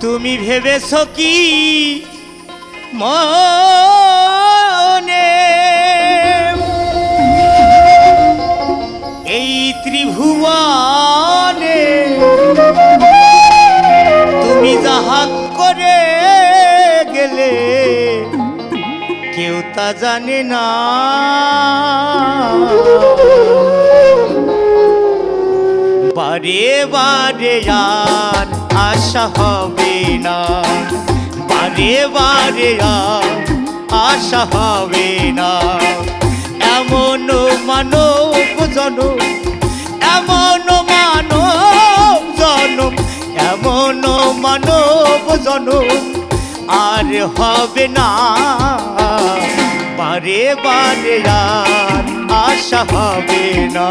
তুমি ভেবেছো কি মনে এই ত্রিভুবনে তুমি যাহা করে গেলে কেউ তা জানে না। বারে বারে আর আশা হবে না, বারে বারে আর আশা হবে না। এমন মানব জনম, এমন মানব জনম, এমন মানব জনম আর হবে না। বারে বারে আর আশা হবে না,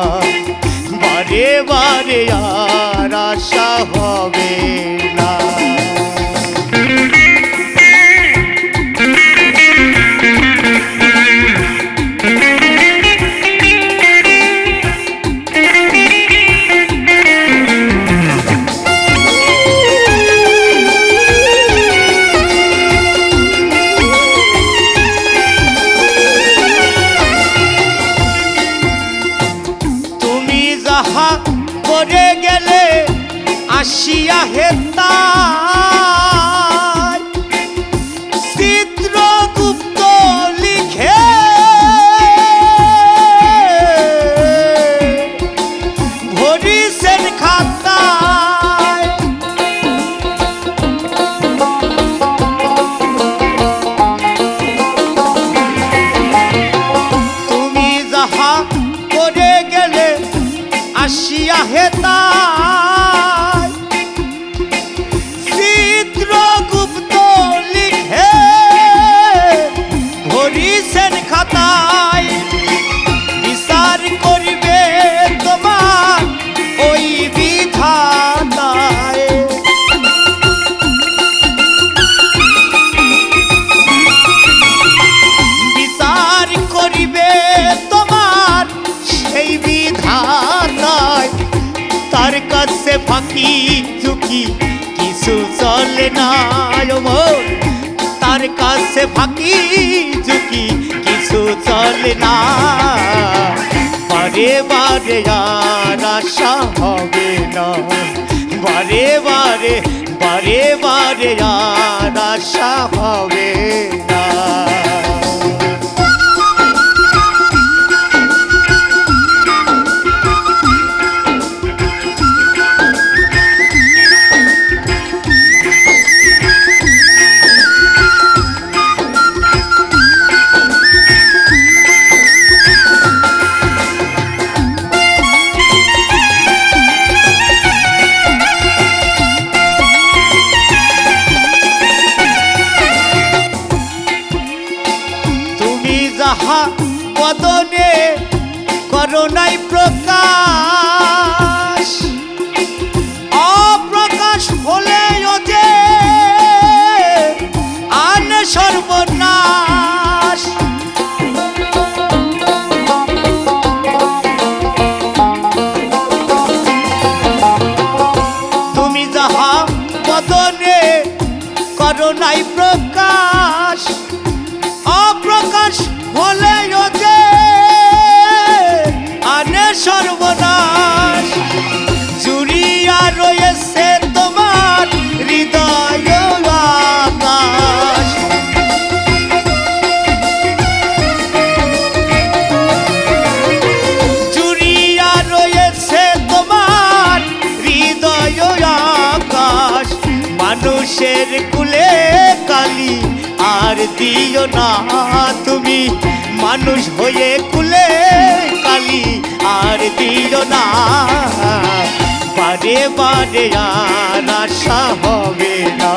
বারে বারে আর আশা হবে না। করে গেলে আসিয়া হেতায় চিত্রগুপ্ত লিখে ভরিছেন খাতায়। তুমি যাহা করে গেলে আসিয়া হেতায় চিত্রগুপ্ত লিখে ভরিছেন খাতায়। বিচার করিবে তোমার ওই বিধাতায়। বিচার করিবে তোমার সেই বিধাতায়। তার কাছে ফাঁকি ঝুঁকি কিছু চলে না মোর, তার কাছে ফাঁকি ঝুঁকি কিছু চলে না। বারে বারে আর আশা হবে না, বারে বারে বারে বারে আর আশা হবে না। যাহা বদনে করোনাই প্রকাশ, অপ্রকাশ হলেও যে আনে সর্বনাশ। তুমি যাহা বদনে করোনাই প্রকাশ, অপ্রকাশ হলেও যে আনে সর্বনাশ। জুড়িয়া রয়েছে তোমার হৃদয় আকাশ। জুড়িয়া রয়েছে তোমার হৃদয় আকাশ। মানুষের কুলে কালি আর দিও না তুমি, মানুষ হয়ে কুলে কালি আর দিও না। বারে বারে আর আশা হবে না,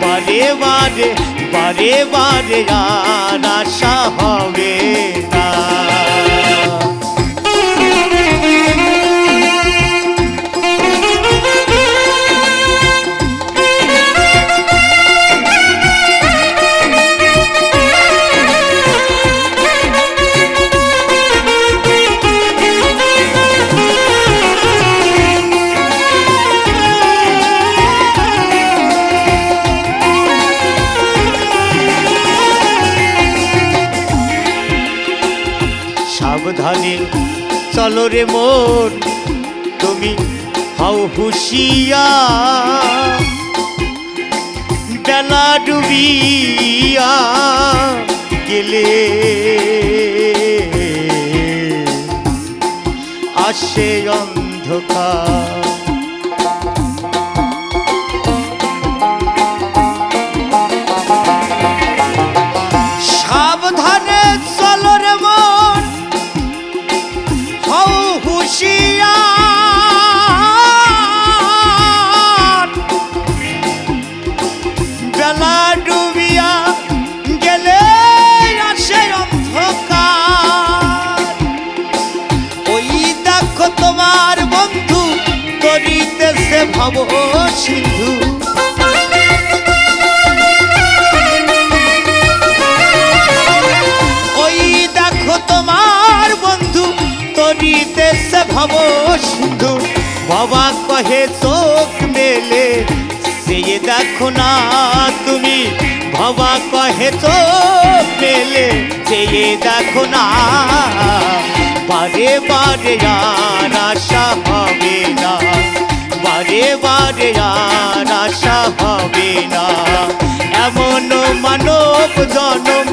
বারে বারে বারে বারে আর আশা হবে না। চলো রে মন তুমি হও হুঁশিয়ার, বেলা ডুবিয়া গেলে আসে অন্ধকার। সাবধানে চলো রে মন হও হুঁশিয়ার, বেলা ডুবিয়া গেলে আসে অন্ধকার। ওই দেখো তোমার বন্ধু করিতেছে ভব সিন্ধু, ওই দেখো তোমার বন্ধু তরিতেছে ভব সিন্ধু। বাবা কহে চোখ মেলে চেয়ে দেখো না তুমি, বাবা কহে চোখ মেলে চেয়ে দেখো না। বারে বারে আর আশা হবে না, বারে বারে আর আশা হবে না। এমন মানব জনম,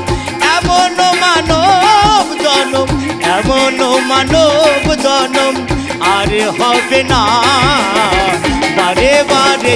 এমন মানব জনম, এমন মানব জনম আর হবে না। বারে বারে